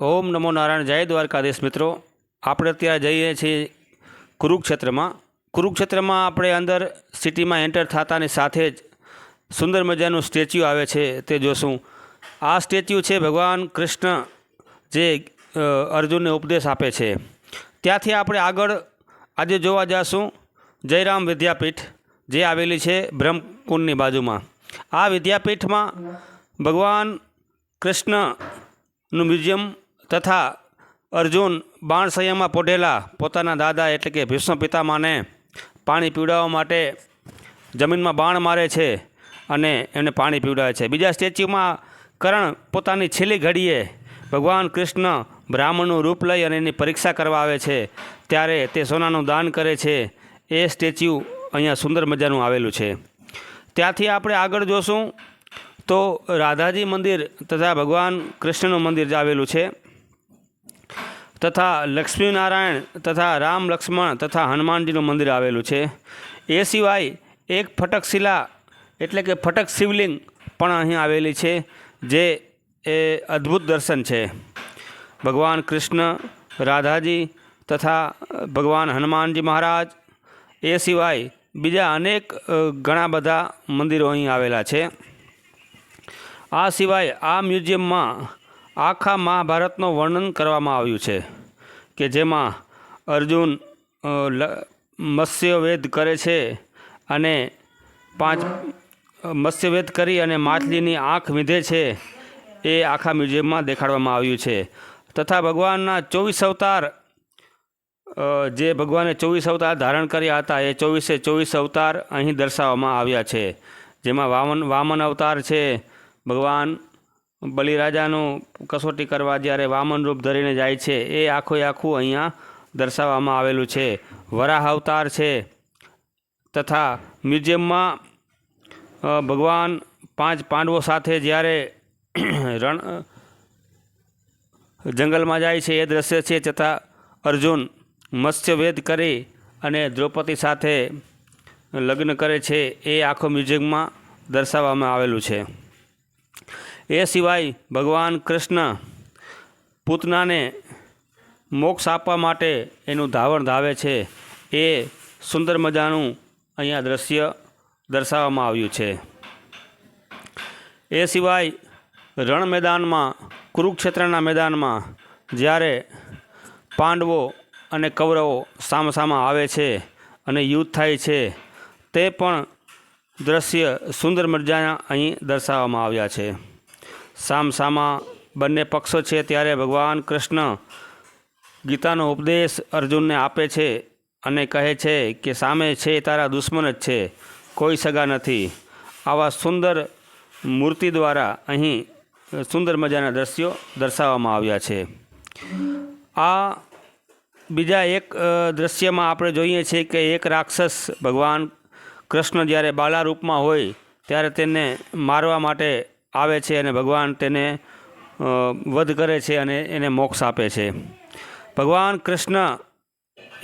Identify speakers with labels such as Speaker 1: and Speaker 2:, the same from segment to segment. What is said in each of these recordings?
Speaker 1: ઓમ નમો નારાયણ. જય દ્વારકાધીશ મિત્રો. આપણે અત્યારે જઈએ છીએ કુરુક્ષેત્રમાં આપણે અંદર સિટીમાં એન્ટર થતાની સાથે જ સુંદર મજાનું સ્ટેચ્યુ આવે છે તે જોશું. આ સ્ટેચ્યુ છે ભગવાન કૃષ્ણ જે અર્જુનને ઉપદેશ આપે છે. ત્યાંથી આપણે આગળ આજે જોવા જઈશું જયરામ વિદ્યાપીઠ જે આવેલી છે બ્રહ્મકુંડની બાજુમાં. આ વિદ્યાપીઠમાં ભગવાન કૃષ્ણનું મ્યુઝિયમ તથા અર્જુન બાણસૈયામાં પોઢેલા પોતાના દાદા એટલે કે ભીષ્મ પિતામાને પાણી પીવડાવવા માટે જમીનમાં બાણ મારે છે અને એમને પાણી પીવડાવે છે. બીજા સ્ટેચ્યુમાં કર્ણ પોતાની છેલ્લી ઘડીએ ભગવાન કૃષ્ણ બ્રાહ્મણનું રૂપ લઈ અને એની પરીક્ષા કરવા આવે છે ત્યારે તે સોનાનું દાન કરે છે. એ સ્ટેચ્યુ અહીંયા સુંદર મજાનું આવેલું છે. ત્યાંથી આપણે આગળ જોશું તો રાધાજી મંદિર તથા ભગવાન કૃષ્ણનું મંદિર જ આવેલું છે તથા લક્ષ્મીનારાયણ તથા રામ લક્ષ્મણ તથા હનુમાનજીનું મંદિર આવેલું છે. એ સિવાય એક ફટકશિલા એટલે કે ફટક શિવલિંગ પણ અહીં આવેલી છે જે એ અદ્ભુત દર્શન છે. ભગવાન કૃષ્ણ, રાધાજી તથા ભગવાન હનુમાનજી મહારાજ એ સિવાય બીજા અનેક ઘણા બધા મંદિરો અહીં આવેલા છે. આ સિવાય આ મ્યુઝિયમમાં આખા મહાભારતનું વર્ણન કરવામાં આવ્યું છે કે જેમાં અર્જુન મત્સ્યવેદ કરે છે અને 5 મત્સ્યવેદ કરી અને માછલીની આંખ વીંધે છે એ આખા મ્યુઝિયમમાં દેખાડવામાં આવ્યું છે. તથા ભગવાનના 24 અવતાર જે ભગવાને 24 અવતાર ધારણ કર્યા હતા એ 24 અવતાર અહીં દર્શાવવામાં આવ્યા છે. જેમાં વામન અવતાર છે. ભગવાન બલિરાજાનું કસોટી કરવા જ્યારે વામન રૂપ ધરીને જાય છે એ આખું અહીંયા દર્શાવવામાં આવેલું છે. વરાહ અવતાર છે. તથા મ્યુઝિયમમાં ભગવાન 5 પાંડવો સાથે જ્યારે જંગલમાં જાય છે એ દ્રશ્ય છે. તથા અર્જુન મત્સ્યવેદ કરી અને દ્રૌપદી સાથે લગ્ન કરે છે એ આખો મ્યુઝિયમમાં દર્શાવવામાં આવેલું છે. એ સિવાય ભગવાન કૃષ્ણ પૂતનાને મોક્ષ આપવા માટે એનું ધાવણ ધાવે છે એ સુંદર મજાનું અહીંયા દ્રશ્ય દર્શાવવામાં આવ્યું છે. એ સિવાય રણ મેદાનમાં કુરુક્ષેત્રના મેદાનમાં જ્યારે પાંડવો અને કૌરવો સામસામા આવે છે અને યુદ્ધ થાય છે તે પણ દ્રશ્ય સુંદર મજાના અહીં દર્શાવવામાં આવ્યા છે. સામસામા બંને પક્ષો છે ત્યારે ભગવાન કૃષ્ણ ગીતાનો ઉપદેશ અર્જુનને આપે છે અને કહે છે કે સામે છે તારા દુશ્મન જ છે, કોઈ સગા નથી. આવા સુંદર મૂર્તિ દ્વારા અહીં સુંદર મજાના દ્રશ્યો દર્શાવવામાં આવ્યા છે. આ બીજા એક દ્રશ્યમાં આપણે જોઈએ છીએ કે એક રાક્ષસ ભગવાન કૃષ્ણ જ્યારે બાલા રૂપમાં હોય ત્યારે તેને મારવા માટે આવે છે અને ભગવાન તેને વધ કરે છે અને એને મોક્ષ આપે છે. ભગવાન કૃષ્ણ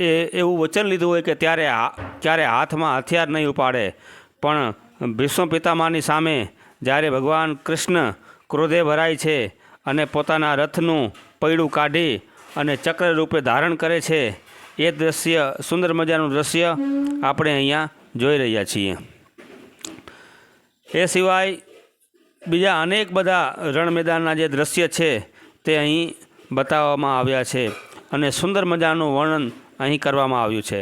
Speaker 1: એ એવું વચન લીધું હોય કે ત્યારે હાથમાં હથિયાર નહીં ઉપાડે, પણ ભીષ્મ પિતામાની સામે જ્યારે ભગવાન કૃષ્ણ ક્રોધે ભરાય છે અને પોતાના રથનું પૈડું કાઢી અને ચક્ર રૂપે ધારણ કરે છે એ દ્રશ્ય સુંદર મજાનું દ્રશ્ય આપણે અહીંયા જોઈ રહ્યા છીએ. એ સિવાય બીજા અનેક બધા રણ મેદાનના જે દ્રશ્ય છે તે અહીં બતાવવામાં આવ્યા છે અને સુંદર મજાનું વર્ણન અહીં કરવામાં આવ્યું છે.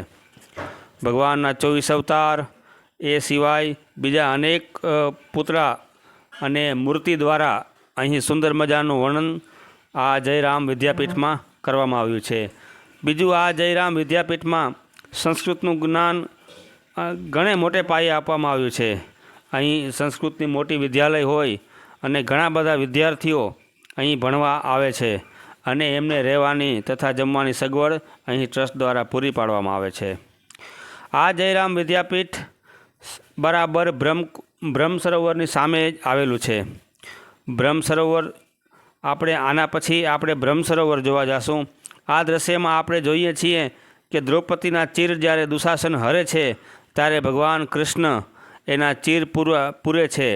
Speaker 1: ભગવાનના 24 અવતાર એ સિવાય બીજા અનેક પુતળા અને મૂર્તિ દ્વારા અહીં સુંદર મજાનું વર્ણન આ જયરામ વિદ્યાપીઠમાં કરવામાં આવ્યું છે. બીજું આ જયરામ વિદ્યાપીઠમાં સંસ્કૃતનું જ્ઞાન ઘણે મોટે પાયે આપવામાં આવ્યું છે. અહીં સંસ્કૃતની મોટી વિદ્યાલય હોય અને ઘણા બધા વિદ્યાર્થીઓ અહીં ભણવા આવે છે અને એમને રહેવાની તથા જમવાની સગવડ અહીં ટ્રસ્ટ દ્વારા પૂરી પાડવામાં આવે છે. આ જયરામ વિદ્યાપીઠ બરાબર બ્રહ્મ સરોવરની સામે જ આવેલું છે. બ્રહ્મ સરોવર આપણે આના પછી આપણે બ્રહ્મ સરોવર જોવા જઈશું. આ દ્રશ્યમાં આપણે જોઈએ છીએ કે દ્રૌપદીના ચીર જ્યારે દુશાસન હરે છે ત્યારે ભગવાન કૃષ્ણ એના ચીર પૂરે છે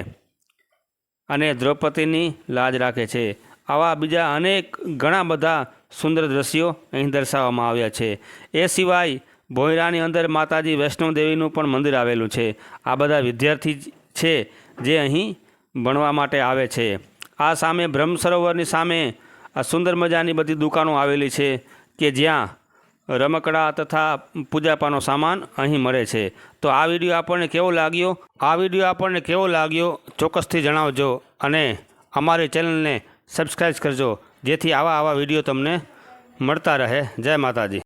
Speaker 1: અને દ્રૌપદીની લાજ રાખે છે. આવા બીજા અનેક ઘણા બધા સુંદર દ્રશ્યો અહીં દર્શાવવામાં આવ્યા છે। એ સિવાય ભોંયરાની અંદર માતાજી વૈષ્ણોદેવીનું પણ મંદિર આવેલું છે। આ બધા વિદ્યાર્થી છે જે અહીં ભણવા માટે આવે છે। આ સામે બ્રહ્મ સરોવરની સામે આ સુંદર મજાની બધી દુકાનો આવેલી છે કે જ્યાં રમકડા તથા પૂજાપાનો સામાન અહીં મળે છે। તો આ વિડીયો આપણને કેવો લાગ્યો ચોક્કસથી જણાવજો અને અમારી ચેનલને સબસ્ક્રાઈબ કરજો જેથી આવા વિડીયો તમને મળતા રહે। જય માતાજી।